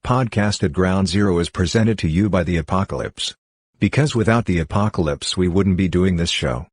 Podcast at Ground Zero is presented to you by the Apocalypse. Because without the Apocalypse we wouldn't be doing this show.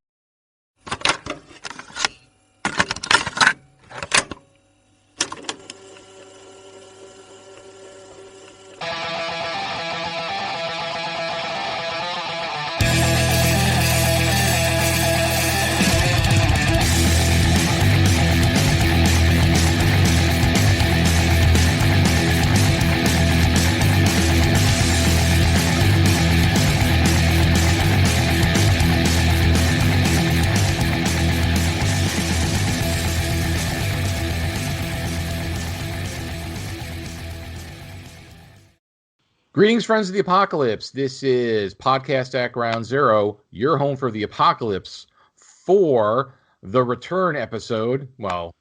Greetings, friends of the Apocalypse. This is Podcast at Ground Zero, your home for the Apocalypse for the return episode. Well,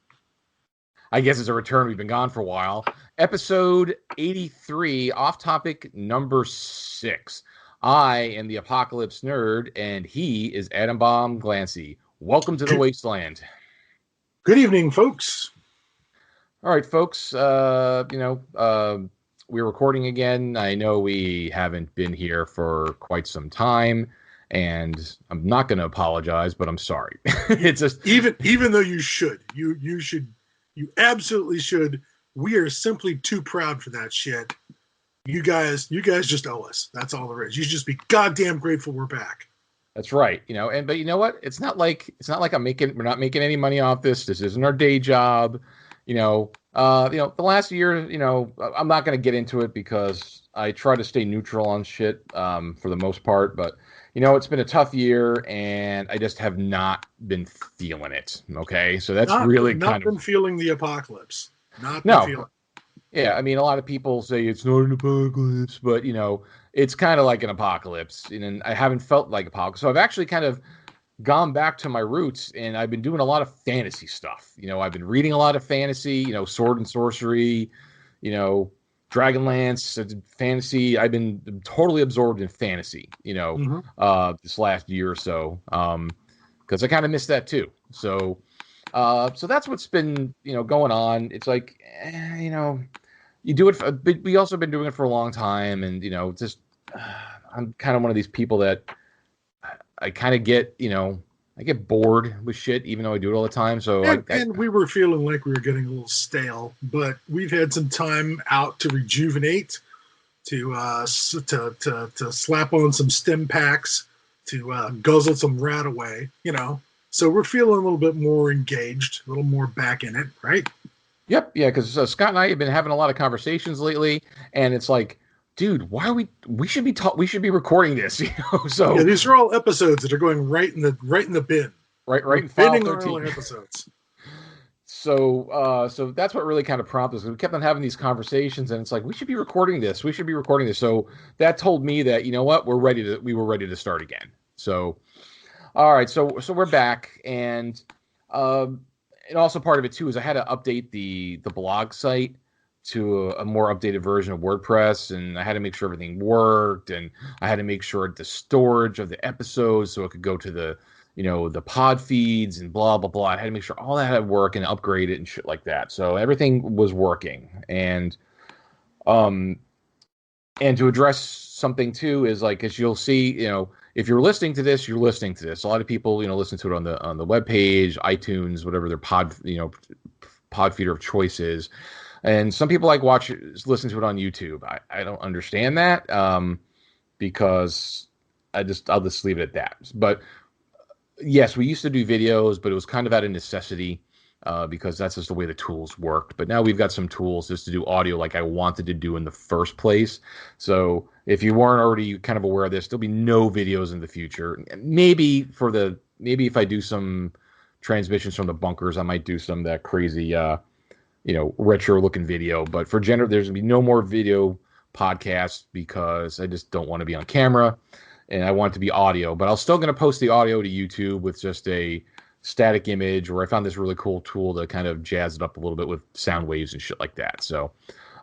I guess it's a return. We've been gone for a while. Episode 83, off topic number 6. I am the Apocalypse Nerd, and he is Adam Bomb Glancy. Welcome to the Wasteland. Good evening, folks. All right, folks. We're recording again. I know we haven't been here for quite some time, and I'm not going to apologize, but I'm sorry. It's just even though you should, you absolutely should. We are simply too proud for that shit. You guys just owe us. That's all there is. You should just be goddamn grateful we're back. That's right. But you know what? It's not like we're not making any money off this. This isn't our day job. The last year, I'm not going to get into it because I try to stay neutral on shit for the most part. But, it's been a tough year and I just have not been feeling it. Okay. So that's not been feeling the apocalypse. Yeah. I mean, a lot of people say it's not an apocalypse, but, it's kind of like an apocalypse. And I haven't felt like apocalypse. So I've actually kind of gone back to my roots, and I've been doing a lot of fantasy stuff. I've been reading a lot of fantasy, sword and sorcery, Dragonlance, fantasy. I've been totally absorbed in fantasy, this last year or so, because I kind of missed that too. So that's what's been, going on. It's like, you do it, but we also been doing it for a long time, and I'm kind of one of these people that I kind of get, I get bored with shit, even though I do it all the time. So, and we were feeling like we were getting a little stale, but we've had some time out to rejuvenate, to slap on some stim packs, to guzzle some rat away, So we're feeling a little bit more engaged, a little more back in it, right? Yep, yeah, because Scott and I have been having a lot of conversations lately, and it's like, dude, why are we should be recording this, So yeah, these are all episodes that are going right in the bin. Right in file 13 episodes. So that's what really kind of prompted us. We kept on having these conversations, and it's like we should be recording this. So that told me that, you know what, we were ready to start again. So all right, so we're back, and also part of it too is I had to update the blog site to a more updated version of WordPress, and I had to make sure everything worked, and I had to make sure the storage of the episodes so it could go to the the pod feeds and blah blah blah. I had to make sure all that had to work and upgrade it and shit like that. So everything was working, and to address something too is like, as you'll see, if you're listening to this, you're listening to this. A lot of people listen to it on the webpage, iTunes, whatever their pod feeder of choice is. And some people listen to it on YouTube. I don't understand that because I'll just leave it at that. But yes, we used to do videos, but it was kind of out of necessity because that's just the way the tools worked. But now we've got some tools just to do audio like I wanted to do in the first place. So if you weren't already kind of aware of this, there'll be no videos in the future. Maybe if I do some transmissions from the bunkers, I might do some of that crazy retro looking video, but for there's gonna be no more video podcasts because I just don't want to be on camera and I want it to be audio, but I'm still going to post the audio to YouTube with just a static image, or I found this really cool tool to kind of jazz it up a little bit with sound waves and shit like that. So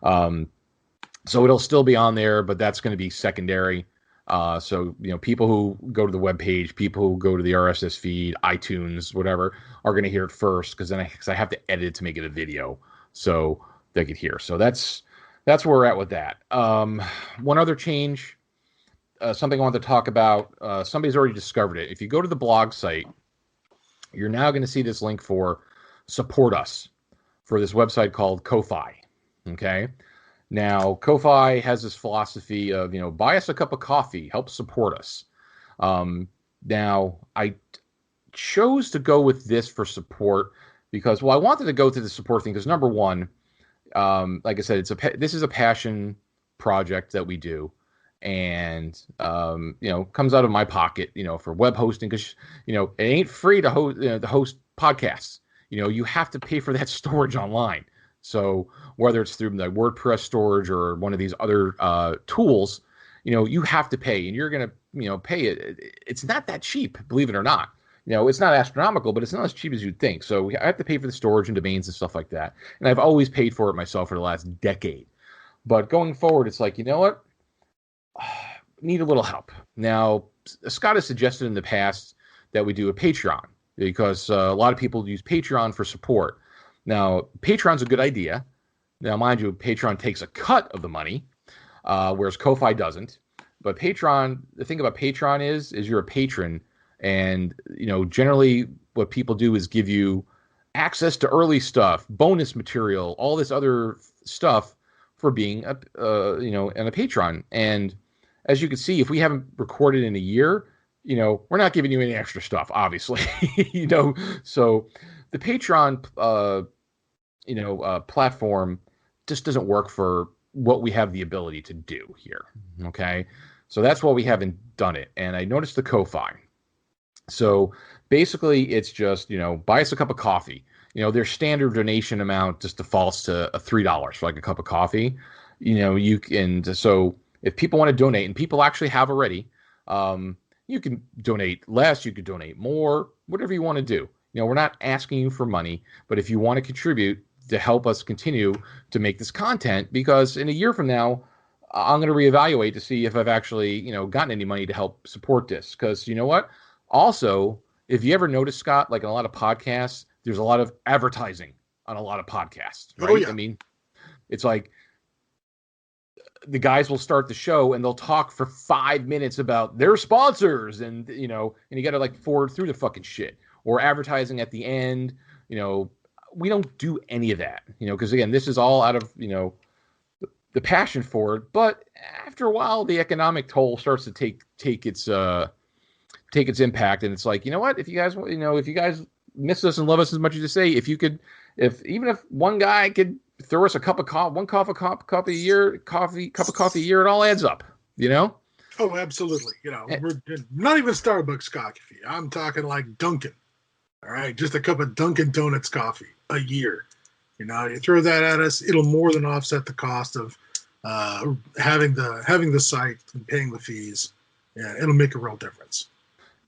it'll still be on there, but that's going to be secondary. So, people who go to the webpage, people who go to the RSS feed, iTunes, whatever, are going to hear it first because I have to edit it to make it a video so they could hear. So that's that's where we're at with that. One other change, something I want to talk about. Somebody's already discovered it. If you go to the blog site, you're now going to see this link for support us for this website called Ko-Fi. Okay. Now, Ko-Fi has this philosophy of, buy us a cup of coffee, help support us. Now, I chose to go with this for support because, I wanted to go to the support thing because, number one, like I said, this is a passion project that we do, and comes out of my pocket, for web hosting because it ain't free to host podcasts. You have to pay for that storage online. So whether it's through the WordPress storage or one of these other tools, you have to pay, and you're gonna pay it. It's not that cheap, believe it or not. It's not astronomical, but it's not as cheap as you'd think. So I have to pay for the storage and domains and stuff like that. And I've always paid for it myself for the last decade. But going forward, it's like, you know what? Need a little help. Now, Scott has suggested in the past that we do a Patreon because a lot of people use Patreon for support. Now, Patreon's a good idea. Now, mind you, Patreon takes a cut of the money, whereas Ko-Fi doesn't. But Patreon, the thing about Patreon is you're a patron. And, generally what people do is give you access to early stuff, bonus material, all this other stuff for being a patron. And as you can see, if we haven't recorded in a year, we're not giving you any extra stuff, obviously, so the Patreon, platform just doesn't work for what we have the ability to do here. Okay. So that's why we haven't done it. And I noticed the Ko-Fi. So basically, it's just, buy us a cup of coffee. Their standard donation amount just defaults to $3 for like a cup of coffee. You can, so if people want to donate, and people actually have already, you can donate less, you could donate more, whatever you want to do. We're not asking you for money, but if you want to contribute to help us continue to make this content, because in a year from now, I'm going to reevaluate to see if I've actually, gotten any money to help support this. Because you know what? Also, if you ever notice, Scott, like in a lot of podcasts, there's a lot of advertising on a lot of podcasts, right? Oh, yeah. I mean, it's like the guys will start the show and they'll talk for 5 minutes about their sponsors and, and you got to like forward through the fucking shit, or advertising at the end. We don't do any of that, because again, this is all out of, the passion for it. But after a while, the economic toll starts to take its impact, and it's like, you know what? If you guys miss us and love us as much as you say, even if one guy could throw us a cup of coffee a year, it all adds up, Oh, absolutely. We're not even Starbucks coffee. I'm talking like Dunkin'. All right, just a cup of Dunkin' Donuts coffee a year. You throw that at us, it'll more than offset the cost of having the site and paying the fees. Yeah, it'll make a real difference.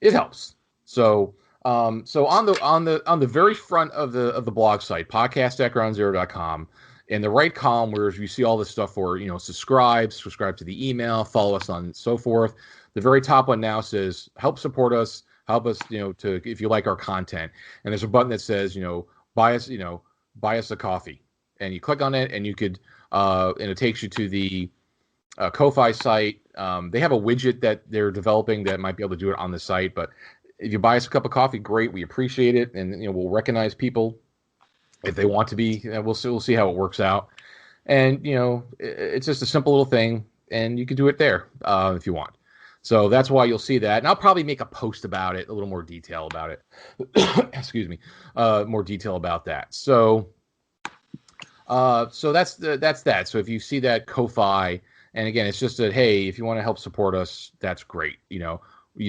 It helps. So on the very front of the blog site, podcast@groundzero.com, in the right column where you see all this stuff for, subscribe to the email, follow us on so forth. The very top one now says help support us, help us, to, if you like our content. And there's a button that says, buy us a coffee. And you click on it and you could, and it takes you to the Ko-Fi site. They have a widget that they're developing that might be able to do it on the site. But if you buy us a cup of coffee, great. We appreciate it. And, we'll recognize people if they want to be. We'll see how it works out. And, it's just a simple little thing. And you can do it there if you want. So that's why you'll see that. And I'll probably make a post about it, a little more detail about it. Excuse me. More detail about that. So that's that. So if you see that Ko-Fi, and again, it's just that, hey, if you want to help support us, that's great. You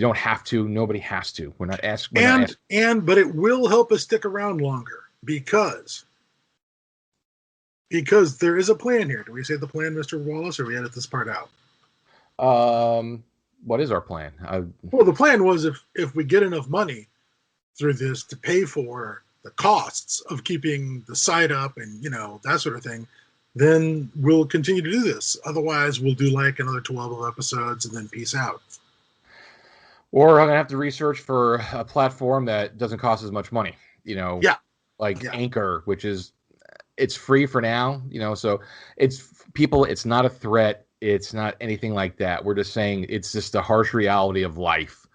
don't have to. Nobody has to. We're not asking. But it will help us stick around longer because there is a plan here. Do we say the plan, Mr. Wallace, or we edit this part out? What is our plan? Well, the plan was if we get enough money through this to pay for the costs of keeping the site up and, that sort of thing, then we'll continue to do this. Otherwise, we'll do like another 12 episodes and then peace out. Or I'm going to have to research for a platform that doesn't cost as much money, Yeah. like Anchor, which is, it's free for now, so it's not a threat. It's not anything like that. We're just saying it's just the harsh reality of life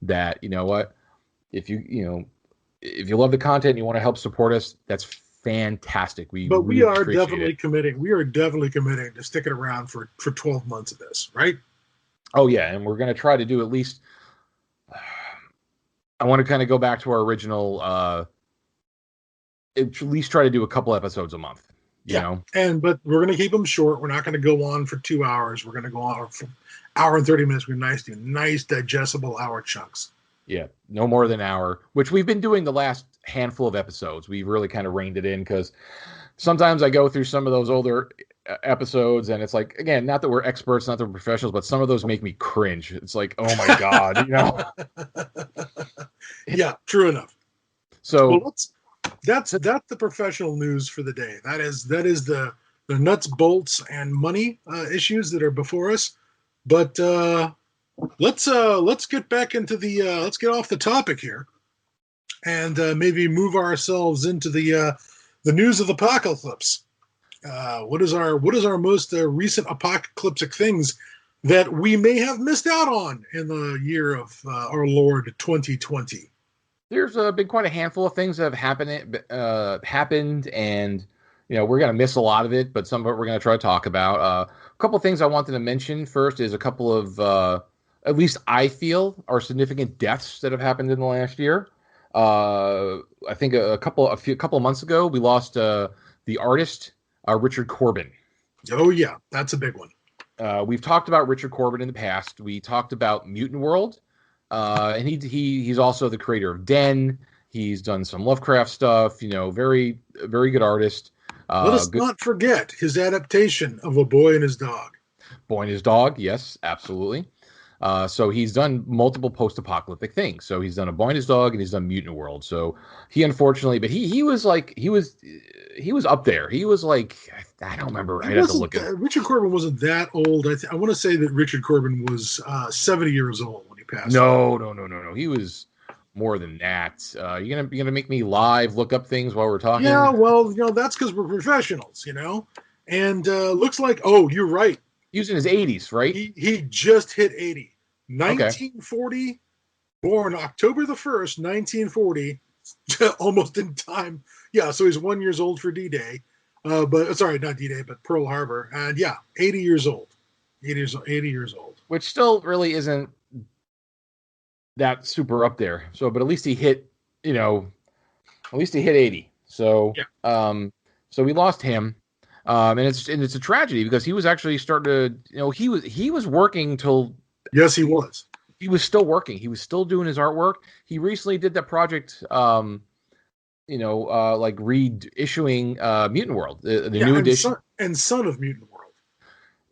that, you know what, if if you love the content and you want to help support us, that's fantastic. But we really are appreciate definitely it. committing. We are definitely committing to sticking around for 12 months of this, right? Oh yeah. And we're going to try to do at least, I want to kind of go back to our original, at least try to do a couple episodes a month, Yeah. But we're going to keep them short. We're not going to go on for 2 hours. We're going to go on for hour and 30 minutes. We're nice digestible hour chunks. Yeah, no more than an hour, which we've been doing the last handful of episodes. We've really kind of reined it in because sometimes I go through some of those older episodes and it's like, again, not that we're experts, not that we're professionals, but some of those make me cringe. It's like, oh my God, Yeah, true enough. So well, that's the professional news for the day. That is the nuts, bolts, and money issues that are before us. But let's get back into the let's get off the topic here, and maybe move ourselves into the news of the apocalypse. What is our most recent apocalyptic things that we may have missed out on in the year of our Lord 2020? there's been quite a handful of things that have happened, and we're going to miss a lot of it, but some of it we're going to try to talk about. A couple of things I wanted to mention first is a couple of, at least I feel, are significant deaths that have happened in the last year. I think a couple of months ago we lost the artist Richard Corbin. Oh yeah, that's a big one. We've talked about Richard Corbin in the past. We talked about Mutant World. And he's also the creator of Den. He's done some Lovecraft stuff. Very very good artist. Let us not forget his adaptation of A Boy and His Dog. Boy and His Dog, yes, absolutely. So he's done multiple post-apocalyptic things. So he's done A Boy and His Dog, and he's done Mutant World. So he unfortunately, but he was up there. He was like, I don't remember. I'd have to look at. Richard Corbin wasn't that old. I want to say that Richard Corbin was 70 years old when he passed. No. He was more than that. You gonna make me look up things while we're talking? Yeah, well, that's because we're professionals, And looks like, oh, you're right. He was in his 80s, right? He just hit 80. 1940, okay. Born October the 1st, 1940, almost in time. Yeah, so he's 1 year old for D-Day. But sorry, not D-Day, but Pearl Harbor. And yeah, 80 years old. 80 years old. Which still really isn't that super up there. So, but at least he hit, at least he hit 80. So, yeah. So we lost him. And it's a tragedy because he was actually starting to, he was working till. Yes, he was. He was still working. He was still doing his artwork. He recently did that project, like reissuing Mutant World, the new edition. Son of Mutant World.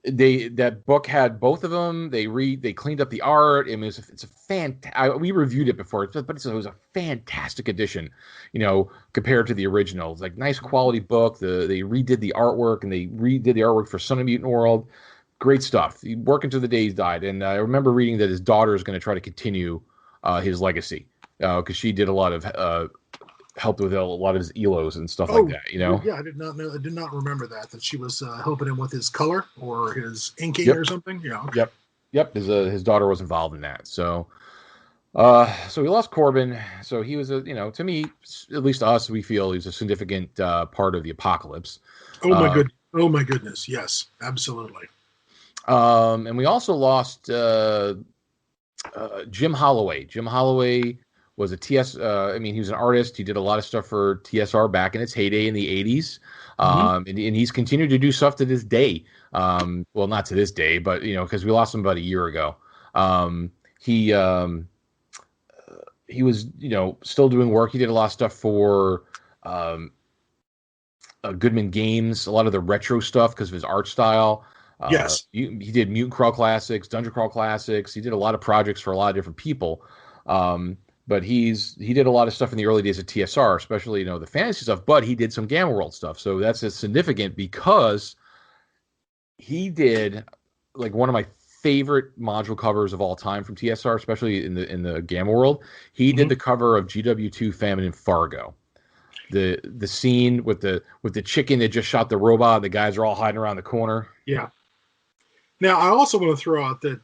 That book had both of them. They cleaned up the art. I mean, it's a fantastic. We reviewed it before, but it was a fantastic edition, compared to the original. It's like nice quality book. They redid the artwork and they redid the artwork for Son of Mutant World. Great stuff. He worked until the day he died. And I remember reading that his daughter is going to try to continue his legacy because she did a lot of helped with a lot of his elos and stuff like that. Yeah, I did not know. I did not remember that she was helping him with his color or his inking or something. Yeah. Yep. His daughter was involved in that. So, so we lost Corbin. So he was to me, at least to us, we feel he's a significant part of the apocalypse. Oh my goodness. Yes, absolutely. And we also lost Jim Holloway. Jim Holloway was a TS. He was an artist. He did a lot of stuff for TSR back in its heyday in the 80s. And he's continued to do stuff to this day. Well, not to this day, but, because we lost him about a year ago. He was, still doing work. He did a lot of stuff for Goodman Games, a lot of the retro stuff because of his art style. Yes. He did Mutant Crawl Classics, Dungeon Crawl Classics. He did a lot of projects for a lot of different people. But he did a lot of stuff in the early days of TSR, especially, the fantasy stuff, but he did some Gamma World stuff. So that's significant because he did like one of my favorite module covers of all time from TSR, especially in the Gamma World. He did the cover of GW2 Famine in Fargo. the scene with the chicken that just shot the robot. The guys are all hiding around the corner. Yeah. Now, I also want to throw out that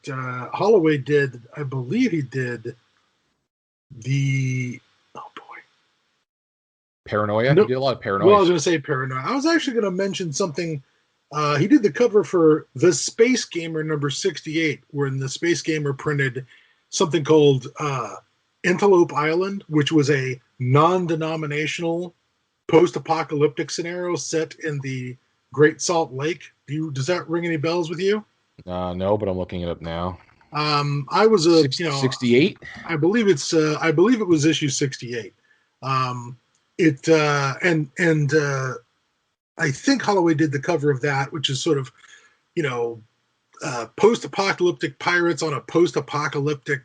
Holloway did, I believe he did oh boy. Paranoia. No, He did a lot of well, I was paranoia. going to say Paranoia. I was actually going to mention something. He did the cover for the Space Gamer number 68, when the Space Gamer printed something called Antelope Island, which was a non-denominational post-apocalyptic scenario set in the Great Salt Lake. Does that ring any bells with you? No, but I'm looking it up now. I was 68. I believe I believe it was issue 68. It and I think Holloway did the cover of that, which is sort of, post-apocalyptic pirates on a post-apocalyptic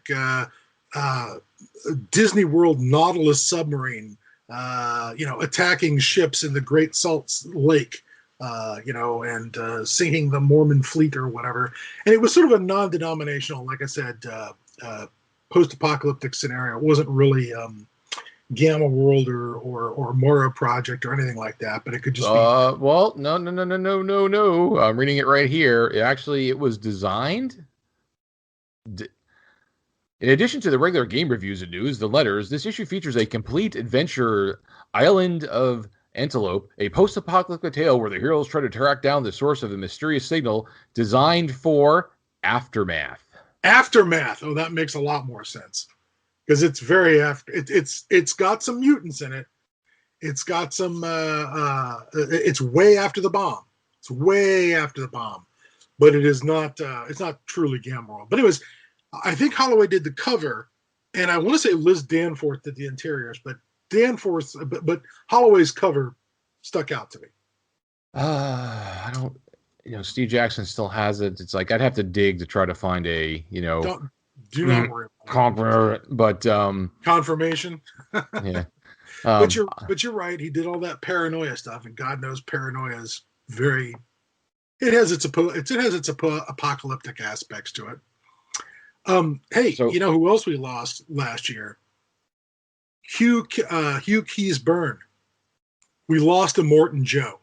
Disney World Nautilus submarine, attacking ships in the Great Salt Lake, and sinking the Mormon fleet or whatever. And it was sort of a non-denominational, like I said, post-apocalyptic scenario. It wasn't really Gamma World or Mora Project or anything like that, but it could just be. Well, no. I'm reading it right here. It was designed. In addition to the regular game reviews and news, the letters, this issue features a complete adventure island of Antelope, a post-apocalyptic tale where the heroes try to track down the source of a mysterious signal designed for Aftermath. Aftermath. Oh, that makes a lot more sense, because it's very it's got some mutants in it. It's got some. It's way after the bomb. It's way after the bomb, but it is not. It's not truly Gamma World. But anyways, I think Holloway did the cover, and I want to say Liz Danforth did the interiors, but Holloway's cover stuck out to me. I don't. Steve Jackson still has it. It's like I'd have to dig to try to find a. Do not worry. Confirmation. Yeah. But you're right. He did all that paranoia stuff, and God knows paranoia is very. It has its apocalyptic aspects to it. Hey, So, you know who else we lost last year? Hugh Keys Byrne. We lost to Morton Joe.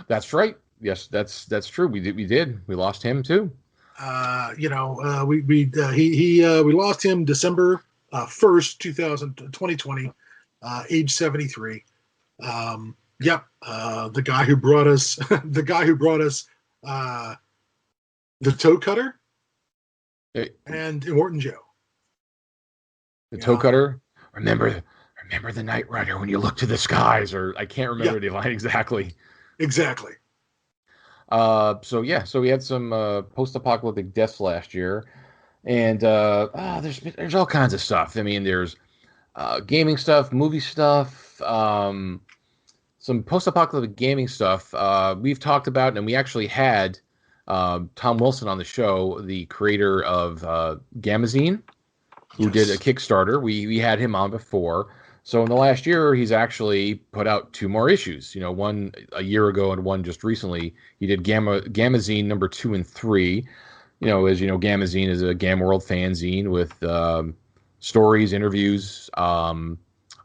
That's right. Yes, that's true. We did. We lost him too. We lost him December 1st, 2020, age 73. The guy who brought us the Toe Cutter and Morton Joe. The Toe Cutter. Remember the Night Rider when you look to the skies, or I can't remember the line exactly. Exactly. So we had some post-apocalyptic deaths last year, and there's all kinds of stuff. I mean, there's gaming stuff, movie stuff, some post-apocalyptic gaming stuff. We've talked about, and we actually had Tom Wilson on the show, the creator of Gamazine, who did a Kickstarter. We had him on before. So in the last year, he's actually put out 2 more issues. One a year ago and one just recently. He did Gamazine number 2 and 3. As you know, Gamazine is a Gamma World fanzine with stories, interviews,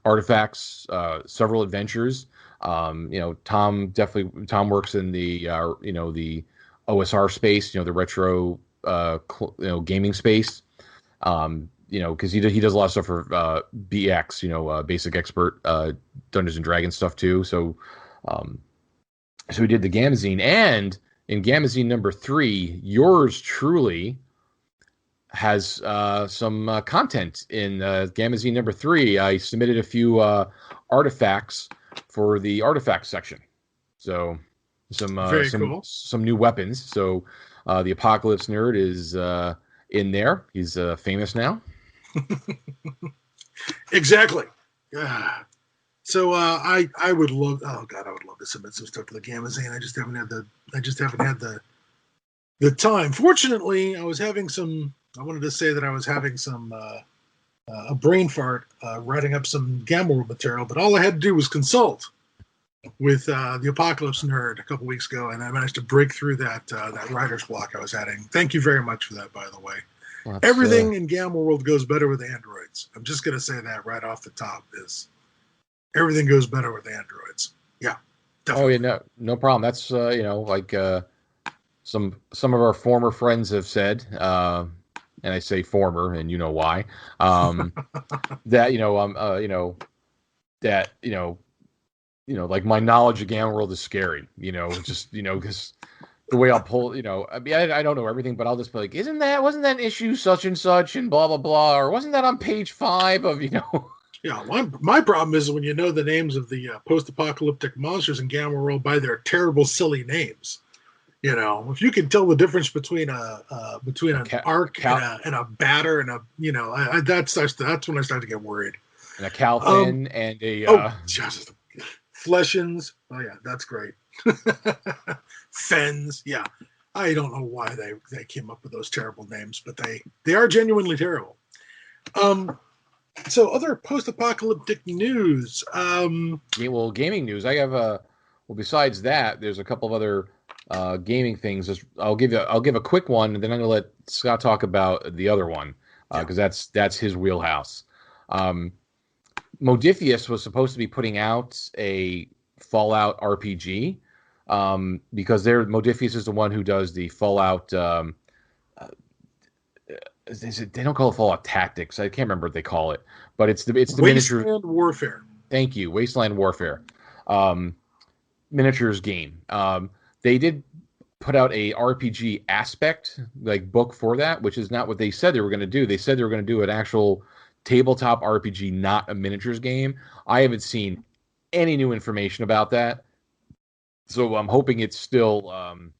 artifacts, several adventures. Tom works in the the OSR space, the retro gaming space. Because he does a lot of stuff for BX, Basic Expert, Dungeons and Dragons stuff too. So he did the Gamazine, and in Gamazine number 3, yours truly has some content in Gamazine number 3. I submitted a few artifacts for the artifact section, so some new weapons. So the Apocalypse Nerd is in there. He's famous now. Exactly. So I would love. Oh God, I would love to submit some stuff to the Gamazine. I just haven't had the time. Fortunately, I was having some. I wanted to say that I was having some a brain fart writing up some Gamma World material, but all I had to do was consult with the Apocalypse Nerd a couple weeks ago, and I managed to break through that writer's block I was having. Thank you very much for that, by the way. Everything in Gamma World goes better with androids. I'm just going to say that right off the top. everything goes better with Androids. Yeah, Oh definitely. yeah, no problem. That's like some of our former friends have said, and I say former, and you know why. Um, that that like my knowledge of Gamma World is scary. Just because the way I'll pull, I mean, I don't know everything, but I'll just be like, wasn't that issue such and blah blah blah, or wasn't that on page 5 of Yeah, my problem is when you know the names of the post-apocalyptic monsters in Gamma World by their terrible, silly names. If you can tell the difference between a an arc cal and a batter and that's when I start to get worried. and a Um, Calfin and oh, just Fleshins. Oh yeah, that's great. Fens. Yeah, I don't know why they came up with those terrible names, but they are genuinely terrible. So other post-apocalyptic news. well, gaming news. I have besides that, there's a couple of other gaming things. I'll give a quick one, and then I'm gonna let Scott talk about the other one because that's his wheelhouse. Modifius was supposed to be putting out a Fallout RPG because Modifius is the one who does the Fallout. They don't call it Fallout Tactics. I can't remember what they call it, but it's the miniature. Wasteland Warfare. Thank you, Wasteland Warfare, miniatures game. They did put out a RPG aspect like book for that, which is not what they said they were going to do. They said they were going to do an actual tabletop RPG, not a miniatures game. I haven't seen any new information about that, so I'm hoping it's still going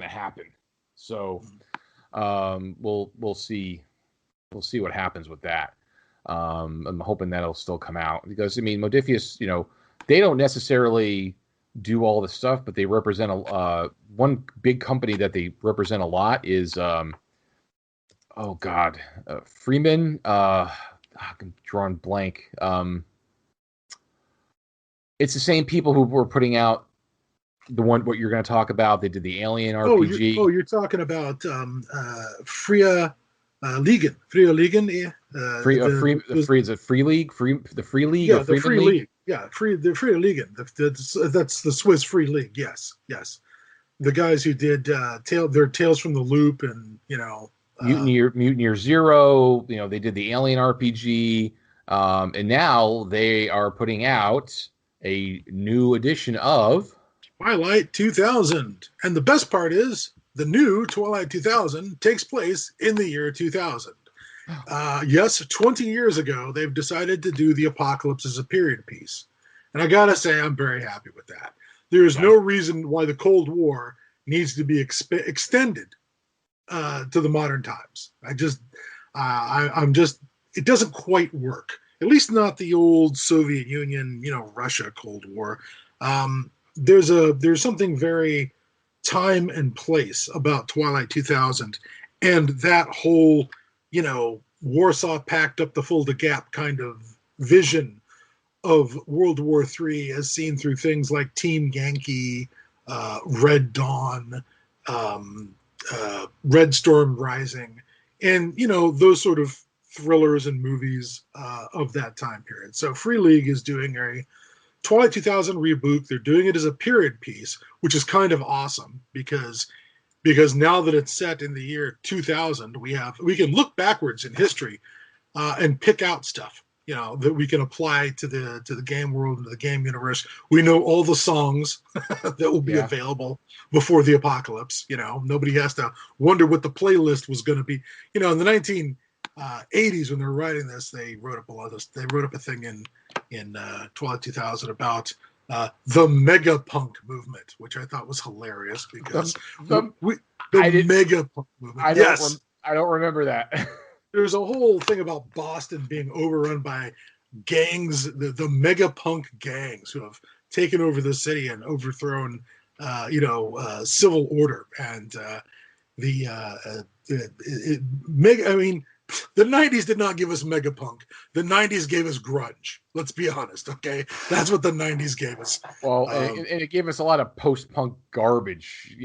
to happen. So we'll see what happens with that. I'm hoping that'll still come out because I mean Modifius, they don't necessarily do all the stuff, but they represent one big company that they represent a lot is Freeman. I'm drawing blank. It's the same people who were putting out what you're going to talk about. They did the Alien RPG. You're talking about Freya Ligan. Freya Ligan. Is it Free League? The Free League? Yeah, the Free League. Yeah, the Freya Ligan. That's the Swiss Free League. Yes. The guys who did their Tales from the Loop and Mutineer Zero. They did the Alien RPG, and now they are putting out a new edition of Twilight 2000. And the best part is the new Twilight 2000 takes place in the year 2000. Yes, 20 years ago, they've decided to do the apocalypse as a period piece. And I gotta say, I'm very happy with that. There is no reason why the Cold War needs to be extended to the modern times. It doesn't quite work. At least not the old Soviet Union, Russia Cold War. There's something very time and place about Twilight 2000 and that whole, Warsaw packed up the Fulda Gap kind of vision of World War III as seen through things like Team Yankee, Red Dawn, Red Storm Rising, and, those sort of thrillers and movies of that time period. So Free League is doing a Twilight 2000 reboot. They're doing it as a period piece, which is kind of awesome because now that it's set in the year 2000, we can look backwards in history and pick out stuff that we can apply to the game world and to the game universe. We know all the songs that will be available before the apocalypse. Nobody has to wonder what the playlist was going to be. In the 1980s when they were writing this, they wrote up a lot of this. They wrote up a thing in Twilight 2000 about the mega punk movement, which I thought was hilarious because the mega punk movement. I don't remember that. There's a whole thing about Boston being overrun by gangs, the mega punk gangs who have taken over the city and overthrown, civil order. And The 90s did not give us megapunk. The 90s gave us grunge. Let's be honest, okay? That's what the 90s gave us. Well, and it gave us a lot of post-punk garbage,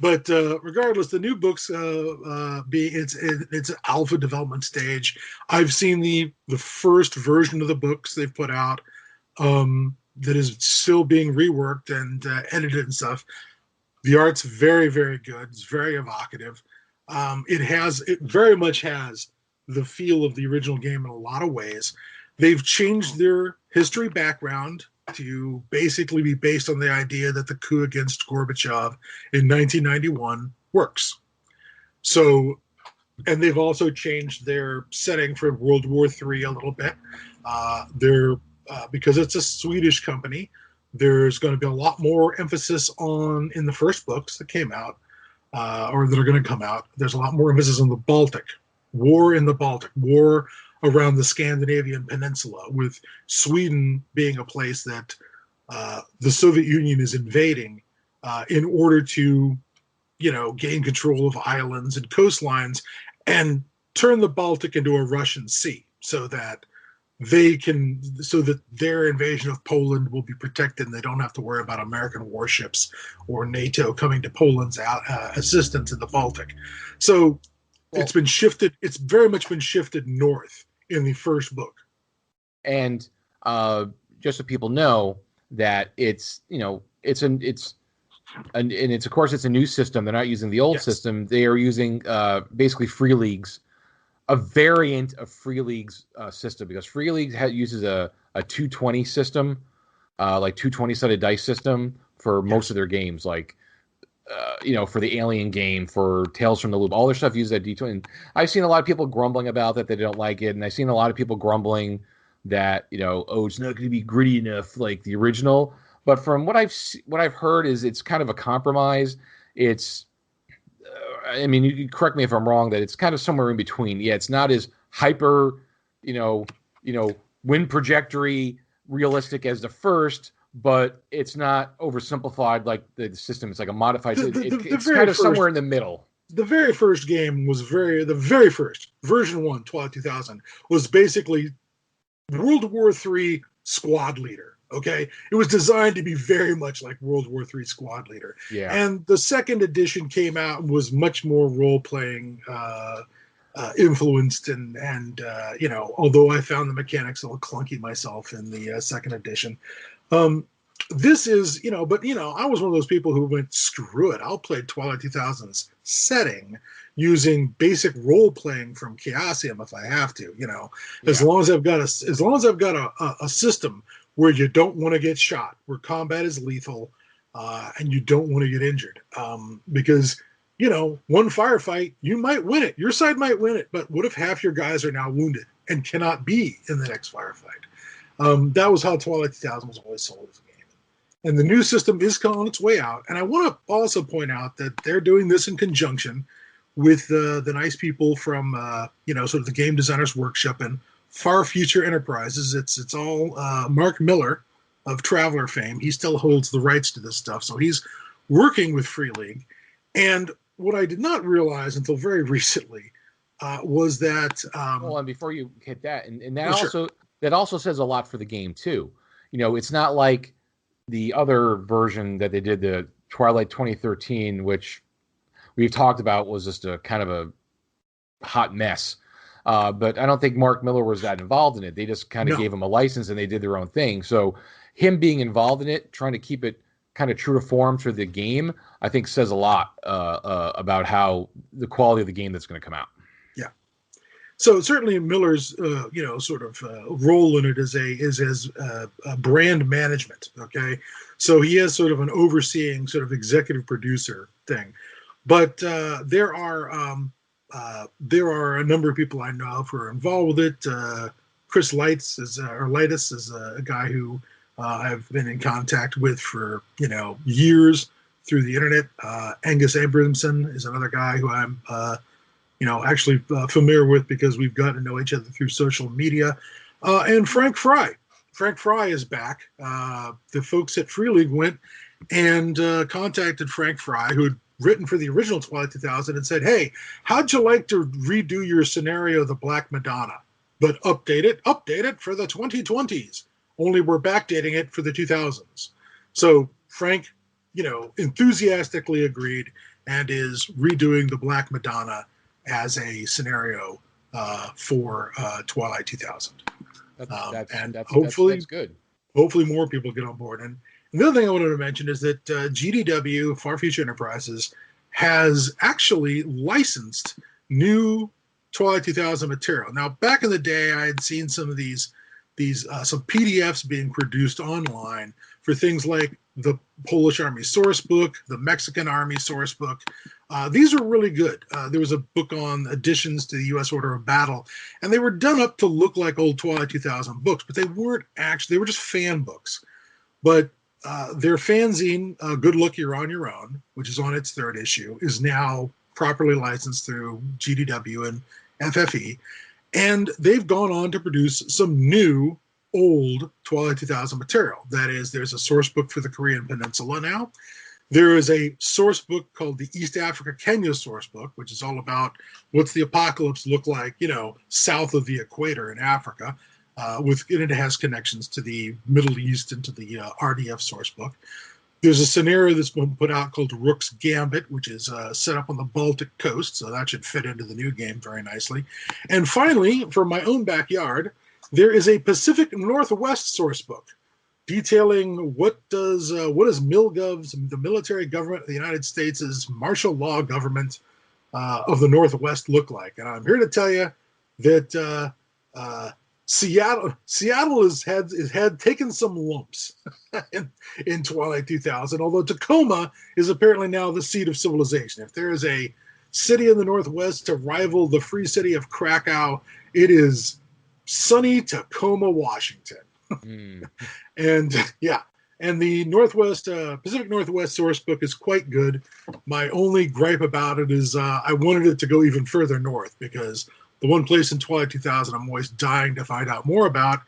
but regardless, the new books it's an alpha development stage. I've seen the first version of the books they've put out that is still being reworked and edited and stuff. The art's very, very good. It's very evocative. It very much has the feel of the original game in a lot of ways. They've changed their history background to basically be based on the idea that the coup against Gorbachev in 1991 works. So, and they've also changed their setting for World War III a little bit. Because it's a Swedish company, there's going to be a lot more emphasis in the first books that came out, or that are going to come out. There's a lot more emphasis on the Baltic, war in the Baltic, war around the Scandinavian peninsula, with Sweden being a place that the Soviet Union is invading in order to, gain control of islands and coastlines and turn the Baltic into a Russian sea, so that their invasion of Poland will be protected and they don't have to worry about American warships or NATO coming to Poland's assistance in the Baltic. So it's been shifted. It's very much been shifted north in the first book. And just so people know that it's of course it's a new system. They're not using the old system. They are using basically Free League's, a variant of Free League's system, because Free League uses a 220 system, like 220-sided dice system for most of their games, like for the Alien game, for Tales from the Loop, all their stuff uses that D20. And I've seen a lot of people grumbling about that they don't like it, and I've seen a lot of people grumbling that it's not going to be gritty enough like the original. But from what I've heard is it's kind of a compromise. It's you can correct me if I'm wrong, that it's kind of somewhere in between. Yeah, it's not as hyper, wind trajectory realistic as the first, but it's not oversimplified like the system. It's like a modified. It's kind of somewhere in the middle. The very first game was the very first version 1, Twilight 2000, was basically World War III squad leader. Okay, it was designed to be very much like World War III Squad Leader. Yeah. And the second edition came out and was much more role-playing influenced, and although I found the mechanics a little clunky myself in the second edition, this is I was one of those people who went, screw it, I'll play Twilight 2000's setting using basic role-playing from Chaosium if I have to. As long as I've got a system where you don't want to get shot, where combat is lethal, and you don't want to get injured. Because, one firefight, you might win it. Your side might win it, but what if half your guys are now wounded and cannot be in the next firefight? That was how Twilight 2000 was always sold as a game. And the new system is on its way out. And I want to also point out that they're doing this in conjunction with the nice people from, sort of the Game Designers Workshop and Far Future Enterprises. It's all Mark Miller of Traveler fame. He still holds the rights to this stuff, so he's working with Free League. And what I did not realize until very recently was that. And before you hit that, and that that also says a lot for the game too. It's not like the other version that they did, the Twilight 2013, which we've talked about was just a kind of a hot mess. But I don't think Mark Miller was that involved in it. They just kind of gave him a license and they did their own thing. So him being involved in it, trying to keep it kind of true to form for the game, I think says a lot about how the quality of the game that's going to come out. Yeah. So certainly Miller's, role in it is as brand management. Okay. So he has sort of an overseeing sort of executive producer thing, but there are a number of people I know who are involved with it. Chris Lights is a guy who I've been in contact with for years through the internet. Angus Abramson is another guy who I'm actually familiar with because we've gotten to know each other through social media. And Frank Fry. Frank Fry is back. The folks at Free League went and contacted Frank Fry, who had written for the original Twilight 2000 and said, hey, how'd you like to redo your scenario, the Black Madonna, but update it for the 2020s, only we're backdating it for the 2000s. So Frank, enthusiastically agreed and is redoing the Black Madonna as a scenario for Twilight 2000. That's good. Hopefully more people get on board. And the other thing I wanted to mention is that GDW, Far Future Enterprises, has actually licensed new Twilight 2000 material. Now, back in the day, I had seen some of these some PDFs being produced online for things like the Polish Army source book, the Mexican Army source book. These are really good. There was a book on additions to the U.S. Order of Battle, and they were done up to look like old Twilight 2000 books, but they weren't actually, they were just fan books. But their fanzine, Good Luck You're on Your Own, which is on its third issue, is now properly licensed through GDW and FFE. And they've gone on to produce some new old Twilight 2000 material. That is, there's a source book for the Korean Peninsula now. There is a source book called the East Africa Kenya source book, which is all about what's the apocalypse look like, south of the equator in Africa. And it has connections to the Middle East and to the RDF source book. There's a scenario that's been put out called Rook's Gambit, which is set up on the Baltic coast, so that should fit into the new game very nicely. And finally, for my own backyard, there is a Pacific Northwest source book detailing what does MilGov's, the military government of the United States' martial law government of the Northwest look like. And I'm here to tell you that Seattle has had taken some lumps in Twilight 2000, although Tacoma is apparently now the seat of civilization. If there is a city in the Northwest to rival the free city of Krakow, it is sunny Tacoma, Washington. And the Northwest Pacific Northwest source book is quite good. My only gripe about it is I wanted it to go even further north, because the one place in Twilight 2000 I'm always dying to find out more about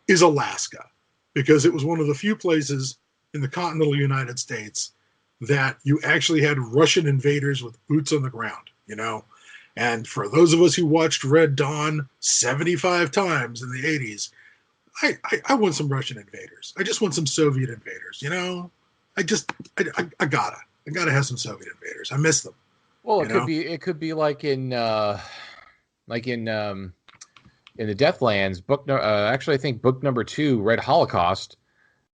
is Alaska, because it was one of the few places in the continental United States that you actually had Russian invaders with boots on the ground, And for those of us who watched Red Dawn 75 times in the 80s, I want some Russian invaders. I just want some Soviet invaders, I gotta have some Soviet invaders. I miss them. Well, it could be like in the Deathlands book. Actually, I think book number 2, Red Holocaust,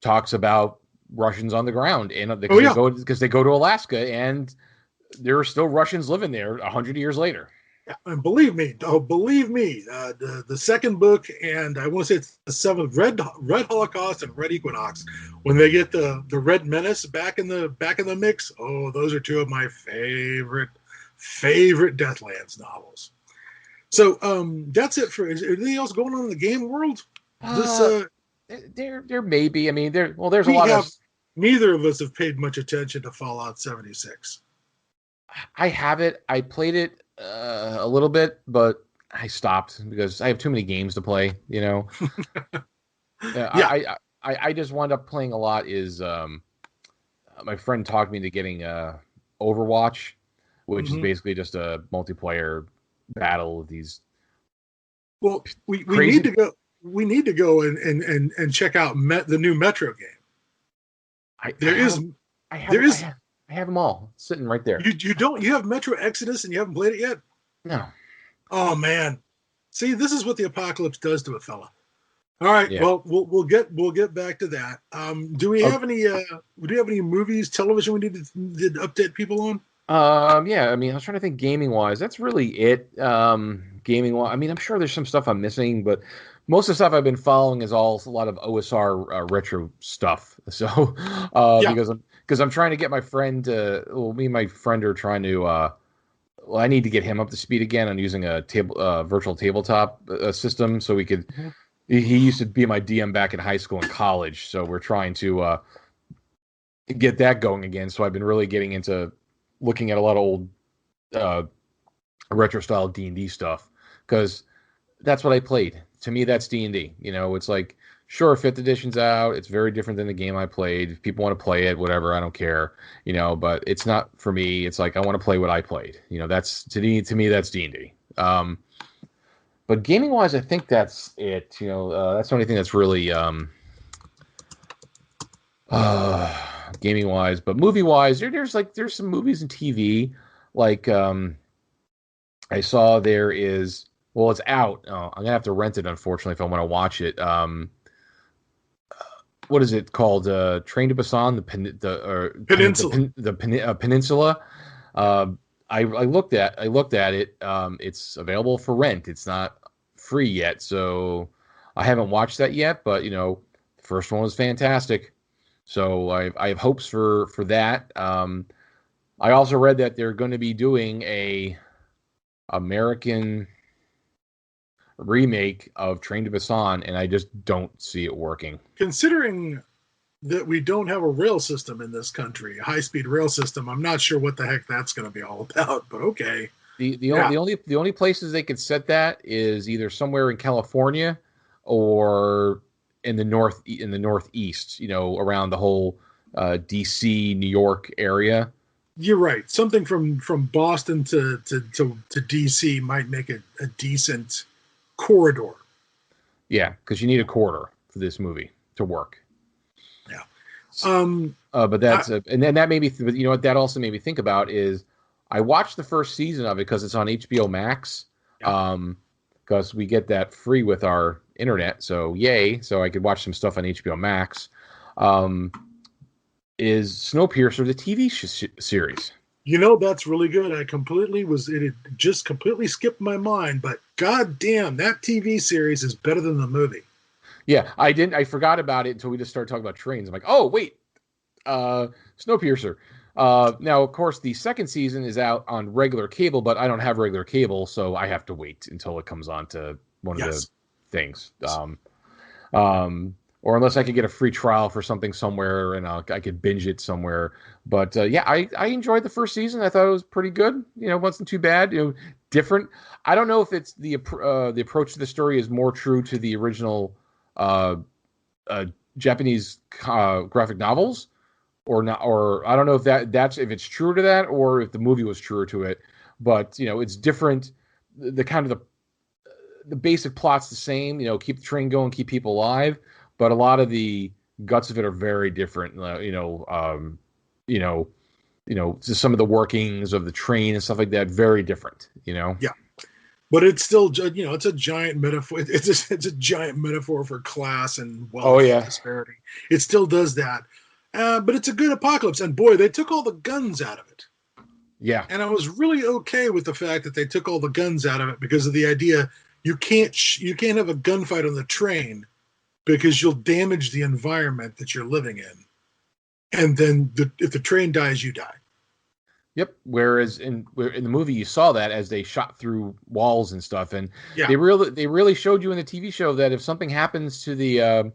talks about Russians on the ground, and because they go to Alaska, and there are still Russians living there 100 years later. And believe me, the second book, and I want to say it's the 7th, Red Holocaust and Red Equinox, when they get the Red Menace back in the mix, those are two of my favorite Deathlands novels. So that's it for. Is there anything else going on in the game world? There may be. I mean, there's a lot of. Neither of us have paid much attention to Fallout 76. I have it. I played it a little bit, but I stopped because I have too many games to play. I just wound up playing a lot. Is my friend talked me into getting Overwatch, which is basically just a multiplayer battle with these. Well, we need to go. We need to go and check out the new Metro game. I have them all sitting right there. You have Metro Exodus and you haven't played it yet? No. Oh man. See, this is what the apocalypse does to a fella. All right. Yeah. Well, we'll get back to that. Do we have any movies, television we need to update people on? Yeah, I mean, I was trying to think gaming wise. That's really it. Gaming wise, I mean, I'm sure there's some stuff I'm missing, but most of the stuff I've been following is a lot of OSR retro stuff. So, because I'm trying to get my friend. Me and my friend are trying to. I need to get him up to speed again on using a virtual tabletop system, so we could. Mm-hmm. He used to be my DM back in high school and college, so we're trying to get that going again. So I've been really getting into looking at a lot of old retro style D&D stuff, because that's what I played. To me, that's D&D. It's like Sure, fifth edition's out. It's very different than the game I played. If people want to play it, whatever, I don't care. But it's not for me. It's like I want to play what I played. That's to me that's D&D. But gaming wise, I think that's it. That's the only thing that's really gaming wise. But movie wise, there's some movies and TV. Like I saw there is, well, it's out. Oh, I'm gonna have to rent it, unfortunately, if I want to watch it. What is it called? Train to Busan, the Peninsula. I looked at it. It's available for rent. It's not free yet, so I haven't watched that yet. But the first one was fantastic, so I have hopes for that. I also read that they're going to be doing a American remake of Train to Busan, and I just don't see it working. Considering that we don't have a rail system in this country, a high-speed rail system, I'm not sure what the heck that's going to be all about, but okay. The only places they could set that is either somewhere in California or in the northeast, around the whole DC, New York area. You're right. Something from Boston to DC might make a decent corridor. Yeah, because you need a corridor for this movie to work. Yeah. But that's and then that made me. What that also made me think about is I watched the first season of it because it's on HBO Max. Because we get that free with our internet, so yay! So I could watch some stuff on HBO Max. Is Snowpiercer the TV series? That's really good. It just completely skipped my mind, but goddamn, that TV series is better than the movie. Yeah, I forgot about it until we just started talking about trains. I'm like, oh wait, Snowpiercer. Now, of course, the second season is out on regular cable, but I don't have regular cable, so I have to wait until it comes on to one of the things. Or unless I could get a free trial for something somewhere and I could binge it somewhere. But I enjoyed the first season. I thought it was pretty good. It wasn't too bad. Different. I don't know if it's the approach to the story is more true to the original Japanese graphic novels or not. Or I don't know if that's if it's true to that or if the movie was truer to it. But it's different. The kind of the basic plot's the same. Keep the train going, keep people alive. But a lot of the guts of it are very different. Just some of the workings of the train and stuff like that, very different. Yeah, but it's still, it's a giant metaphor. It's a giant metaphor for class and wealth disparity. It still does that, but it's a good apocalypse. And boy, they took all the guns out of it. Yeah, and I was really okay with the fact that they took all the guns out of it because of the idea you can't have a gunfight on the train. Because you'll damage the environment that you're living in, and then if the train dies, you die. Yep. Whereas in the movie, you saw that as they shot through walls and stuff, and they really showed you in the TV show that if something happens to the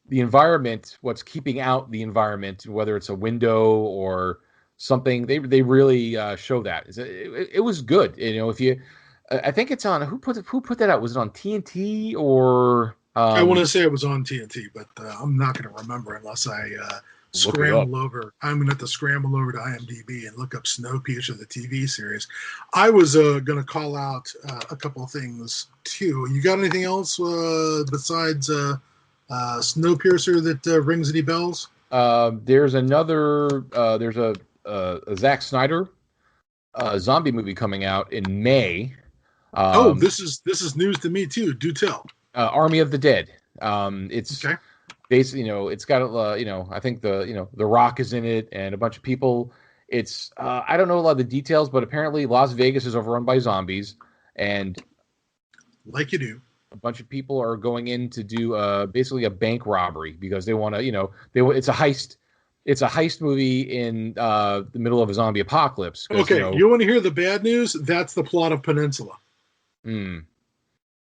environment, what's keeping out the environment, whether it's a window or something, they really show that. It was good. If you, I think it's on who put that out? Was it on TNT or? I want to say it was on TNT, but I'm not going to remember unless I scramble over. I'm going to have to scramble over to IMDb and look up Snowpiercer, the TV series. I was going to call out a couple of things too. You got anything else besides Snowpiercer that rings any bells? There's another. There's a Zack Snyder zombie movie coming out in May. This is news to me too. Do tell. Army of the Dead. It's basically, it's got, I think the Rock is in it and a bunch of people. It's, I don't know a lot of the details, but apparently Las Vegas is overrun by zombies and like you do. A bunch of people are going in to do basically a bank robbery because they want to, it's a heist. It's a heist movie in the middle of a zombie apocalypse. Okay, you want to hear the bad news? That's the plot of Peninsula.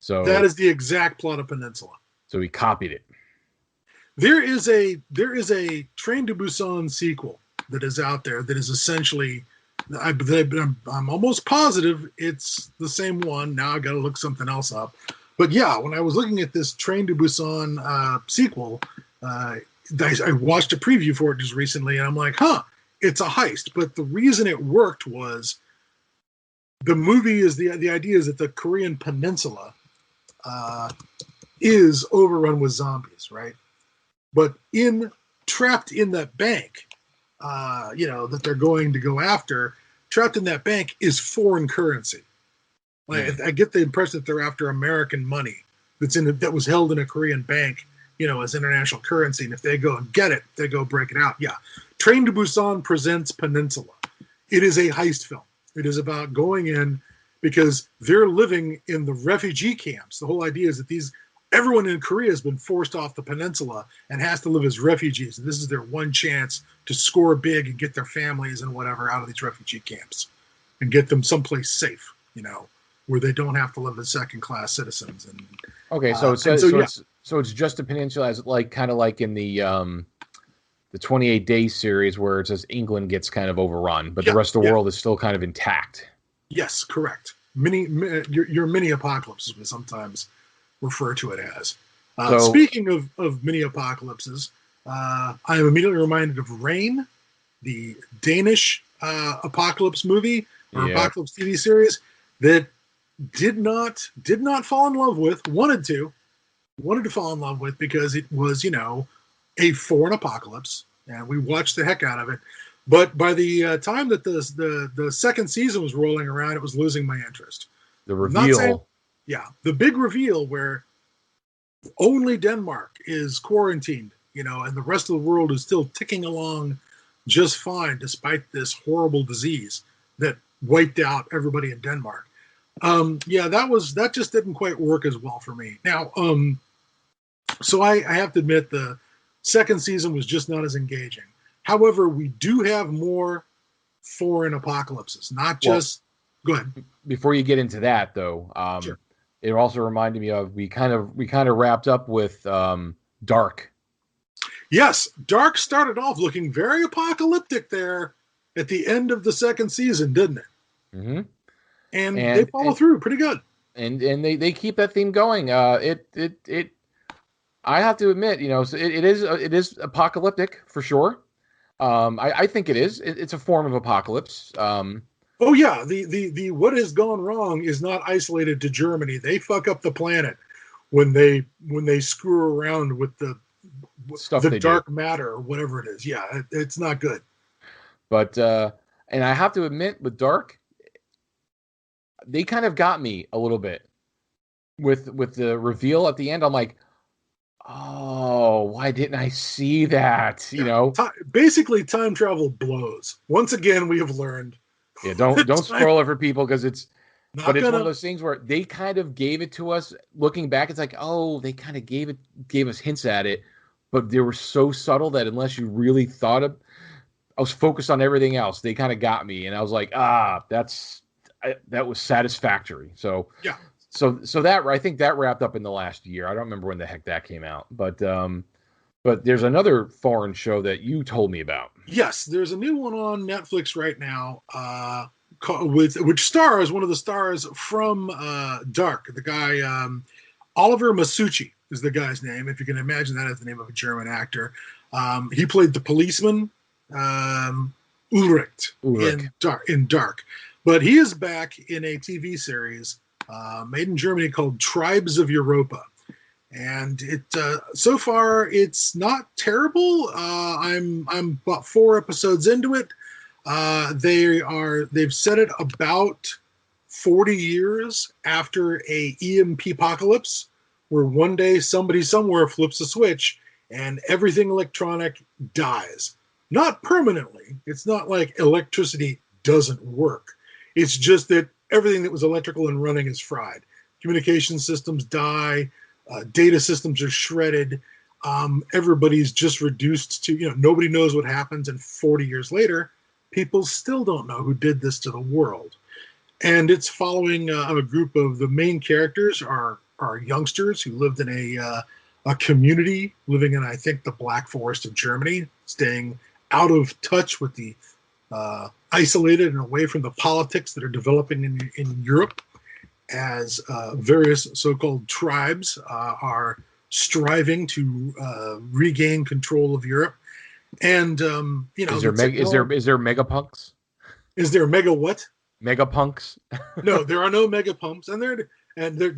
So that is the exact plot of Peninsula. So he copied it. There is a Train to Busan sequel that is out there that is essentially, I'm almost positive it's the same one. Now I got to look something else up, But yeah, when I was looking at this Train to Busan sequel, I watched a preview for it just recently, and I'm like, huh, it's a heist. But the reason it worked was the movie is the idea is that the Korean peninsula is overrun with zombies, right? But trapped in that bank, that they're going to go after, trapped in that bank is foreign currency. Like, I get the impression that they're after American money that was held in a Korean bank, as international currency. And if they go and get it, they go break it out. Yeah. Train to Busan presents Peninsula. It is a heist film. It is about going in because they're living in the refugee camps. The whole idea is that everyone in Korea has been forced off the peninsula and has to live as refugees. And this is their one chance to score big and get their families and whatever out of these refugee camps and get them someplace safe, where they don't have to live as second-class citizens. And okay, so it's just a peninsula, as kind of like in the 28 Days series, where it says England gets kind of overrun, but the rest of the world is still kind of intact. Yes, correct. Your mini apocalypse, we sometimes refer to it as. Speaking of mini apocalypses, I am immediately reminded of Rain, the Danish apocalypse movie or apocalypse TV series that did not fall in love with, wanted to fall in love with, because it was, a foreign apocalypse, and we watched the heck out of it. But by the time that the second season was rolling around, it was losing my interest. The reveal. The big reveal where only Denmark is quarantined, and the rest of the world is still ticking along just fine despite this horrible disease that wiped out everybody in Denmark. That just didn't quite work as well for me. Now, so I have to admit the second season was just not as engaging. However, we do have more foreign apocalypses, not just. Go ahead. Before you get into that, though, sure. It also reminded me of we kind of wrapped up with Dark. Yes, Dark started off looking very apocalyptic there at the end of the second season, didn't it? Mm-hmm. And they follow through pretty good. And they keep that theme going. I have to admit, it is apocalyptic for sure. I think it is. It's a form of apocalypse. Oh yeah, the what has gone wrong is not isolated to Germany. They fuck up the planet when they screw around with the stuff, the dark matter or whatever it is. Yeah, it's not good. But and I have to admit, with Dark, they kind of got me a little bit with the reveal at the end. I'm like, oh, why didn't I see that? Basically, time travel blows. Once again, we have learned. Yeah, don't spoil it for people, because it's. But it's one of those things where they kind of gave it to us. Looking back, it's like, oh, they kind of gave us hints at it, but they were so subtle that unless you really thought of, I was focused on everything else. They kind of got me, and I was like, that was satisfactory. So yeah. So that, I think that wrapped up in the last year. I don't remember when the heck that came out, but there's another foreign show that you told me about. Yes, there's a new one on Netflix right now, which stars one of the stars from Dark. The guy Oliver Masucci is the guy's name, if you can imagine that as the name of a German actor. He played the policeman Ulrich. In Dark, but he is back in a TV series made in Germany called Tribes of Europa. And it so far it's not terrible. I'm about 4 episodes into it. They've set it about 40 years after a EMP apocalypse, where one day somebody somewhere flips a switch and everything electronic dies. Not permanently. It's not like electricity doesn't work. It's just that everything that was electrical and running is fried. Communication systems die. Data systems are shredded. Everybody's just reduced to, nobody knows what happens. And 40 years later, people still don't know who did this to the world. And it's following a group of the main characters are youngsters who lived in a community living in, I think, the Black Forest of Germany, staying out of touch with the isolated and away from the politics that are developing in Europe. as various so-called tribes are striving to regain control of Europe. And is there megapunks? Is there mega what? Megapunks? No, there are no megapumps, and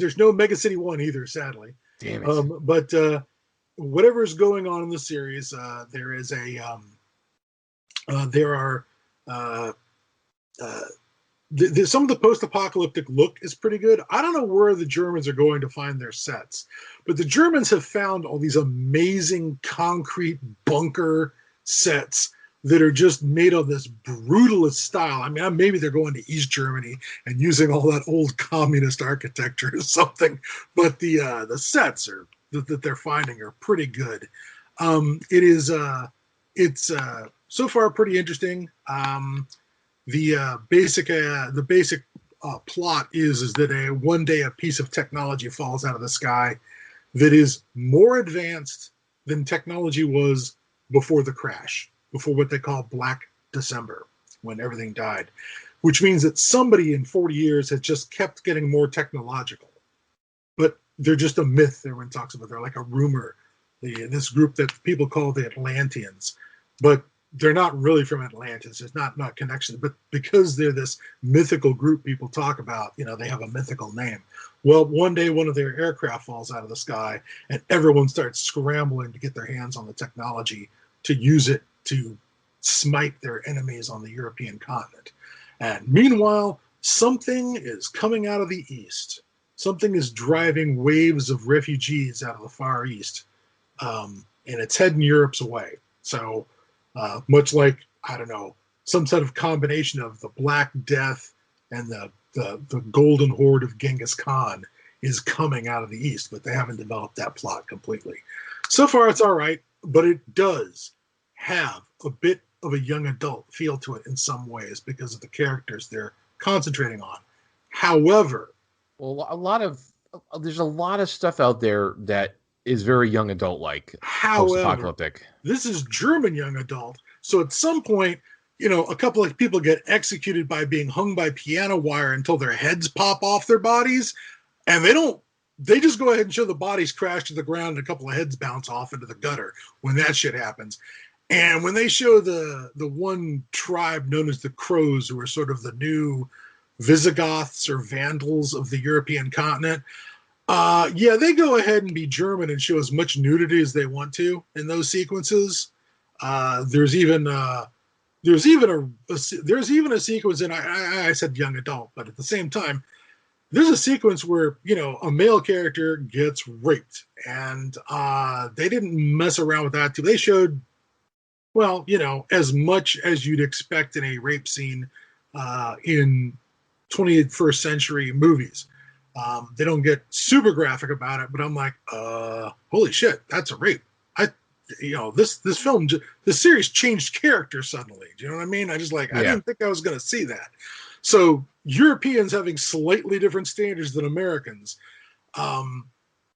there's no Mega City 1 either, sadly. Damn it. But whatever is going on in the series, there is there are some of the post-apocalyptic look is pretty good. I don't know where the Germans are going to find their sets, but the Germans have found all these amazing concrete bunker sets that are just made of this brutalist style. I mean, maybe they're going to East Germany and using all that old communist architecture or something, but the sets that they're finding are pretty good. It's so far pretty interesting. The basic plot is that one day a piece of technology falls out of the sky that is more advanced than technology was before the crash, before what they call Black December, when everything died, which means that somebody in 40 years has just kept getting more technological. But they're just a myth everyone talks about. They're like a rumor. This group that people call the Atlanteans. But they're not really from Atlantis. There's not connection. But because they're this mythical group people talk about, they have a mythical name. Well, one day one of their aircraft falls out of the sky and everyone starts scrambling to get their hands on the technology to use it to smite their enemies on the European continent. And meanwhile, something is coming out of the east. Something is driving waves of refugees out of the Far East, and it's heading Europe's way. So much like, I don't know, some sort of combination of the Black Death and the Golden Horde of Genghis Khan is coming out of the east, but they haven't developed that plot completely. So far, it's all right, but it does have a bit of a young adult feel to it in some ways because of the characters they're concentrating on. However, well, there's a lot of stuff out there that is very young adult like, post-apocalyptic. This is German young adult, so at some point, a couple of people get executed by being hung by piano wire until their heads pop off their bodies, and they just go ahead and show the bodies crash to the ground and a couple of heads bounce off into the gutter when that shit happens. And when they show the one tribe known as the Crows, who are sort of the new Visigoths or Vandals of the European continent, they go ahead and be German and show as much nudity as they want to in those sequences. There's even a sequence, and I said young adult, but at the same time, there's a sequence where a male character gets raped, and they didn't mess around with that too. They showed, as much as you'd expect in a rape scene in 21st century movies. They don't get super graphic about it, but I'm like, holy shit, that's a rape. This series changed character suddenly. Do you know what I mean? I didn't think I was going to see that. So Europeans having slightly different standards than Americans,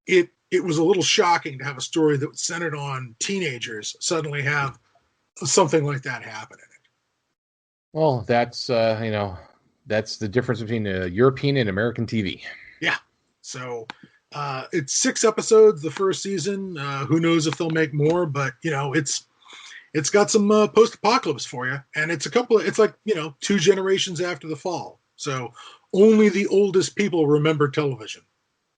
it was a little shocking to have a story that was centered on teenagers suddenly have something like that happen in it. Well, that's that's the difference between European and American TV. Yeah. So it's 6 episodes the first season. Who knows if they'll make more, but it's got some post-apocalypse for you, and it's 2 generations after the fall. So only the oldest people remember television.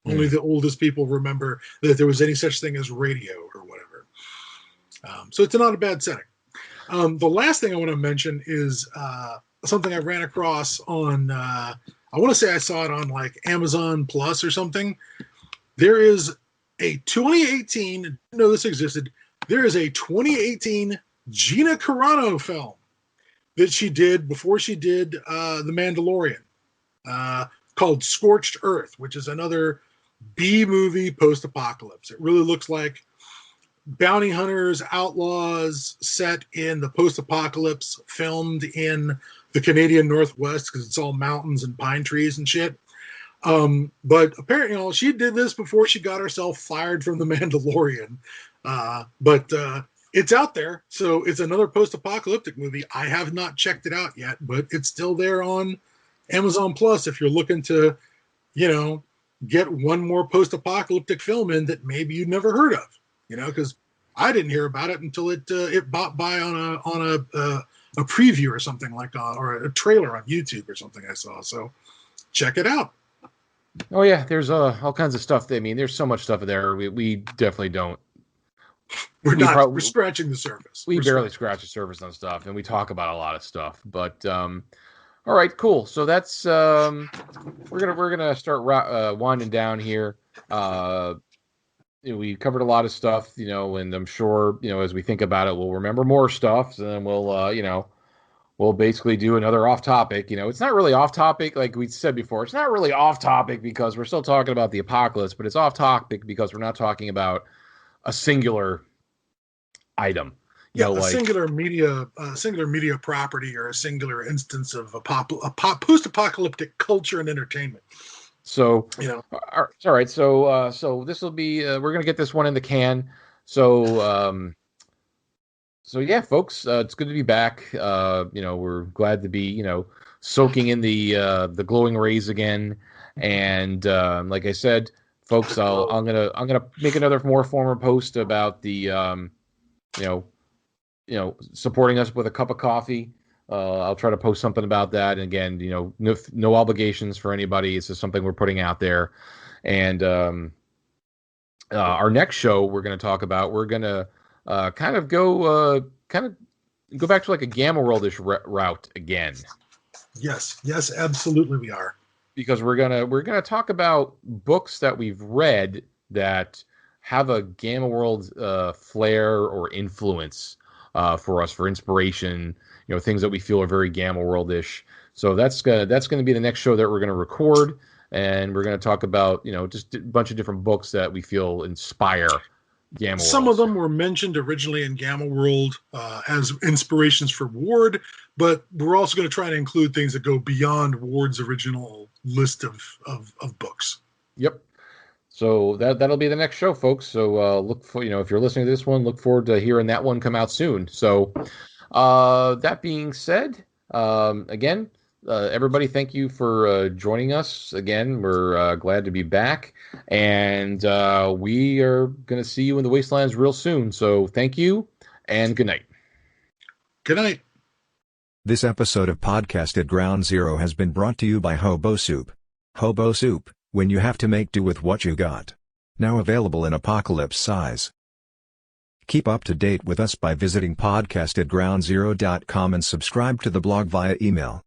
Only the oldest people remember that there was any such thing as radio or whatever. So it's not a bad setting. The last thing I want to mention is something I ran across on, I want to say I saw it on like Amazon Plus or something. There is a 2018, didn't know this existed, there is a 2018 Gina Carano film that she did before she did The Mandalorian, called Scorched Earth, which is another B-movie post-apocalypse. It really looks like bounty hunters, outlaws set in the post-apocalypse, filmed in the Canadian Northwest because it's all mountains and pine trees and shit. But apparently, she did this before she got herself fired from The Mandalorian. But it's out there, so it's another post-apocalyptic movie. I have not checked it out yet, but it's still there on Amazon Plus if you're looking to get one more post-apocalyptic film in that maybe you'd never heard of, because I didn't hear about it until it popped by on a preview or something or a trailer on YouTube or something I saw. So check it out. Oh yeah, there's all kinds of stuff. There's so much stuff there. We definitely don't. We're scratching the surface. We barely scratch the surface on stuff, and we talk about a lot of stuff. But all right, cool. So that's we're gonna start winding down here. We covered a lot of stuff, and I'm sure as we think about it, we'll remember more stuff, and then we'll basically do another off topic. It's not really off topic, like we said before. It's not really off topic because we're still talking about the apocalypse, but it's off topic because we're not talking about a singular item. Singular media property or a singular instance of post-apocalyptic culture and entertainment. So, all right. So this will be we're gonna get this one in the can. So yeah, folks, it's good to be back. We're glad to be soaking in the glowing rays again. And like I said, folks, I'm gonna make another more formal post about the supporting us with a cup of coffee. I'll try to post something about that. And again, no obligations for anybody. It's just something we're putting out there. And our next show we're going to talk about, we're going to kind of go back to like a Gamma World-ish route again. Yes, absolutely we are. Because we're gonna talk about books that we've read that have a Gamma World flair or influence for us, for inspiration. Things that we feel are very Gamma World-ish. So that's gonna be the next show that we're gonna record, and we're gonna talk about just a bunch of different books that we feel inspire Gamma World. Some of them were mentioned originally in Gamma World as inspirations for Ward, but we're also going to try to include things that go beyond Ward's original list of books. Yep. So that'll be the next show, folks. So look for if you're listening to this one, look forward to hearing that one come out soon. So that being said, again, everybody, thank you for joining us again. We're glad to be back, and we are going to see you in the Wastelands real soon. So thank you, and good night. Good night. This episode of Podcast at Ground Zero has been brought to you by Hobo Soup. Hobo Soup, when you have to make do with what you got. Now available in apocalypse size. Keep up to date with us by visiting podcastatgroundzero.com and subscribe to the blog via email.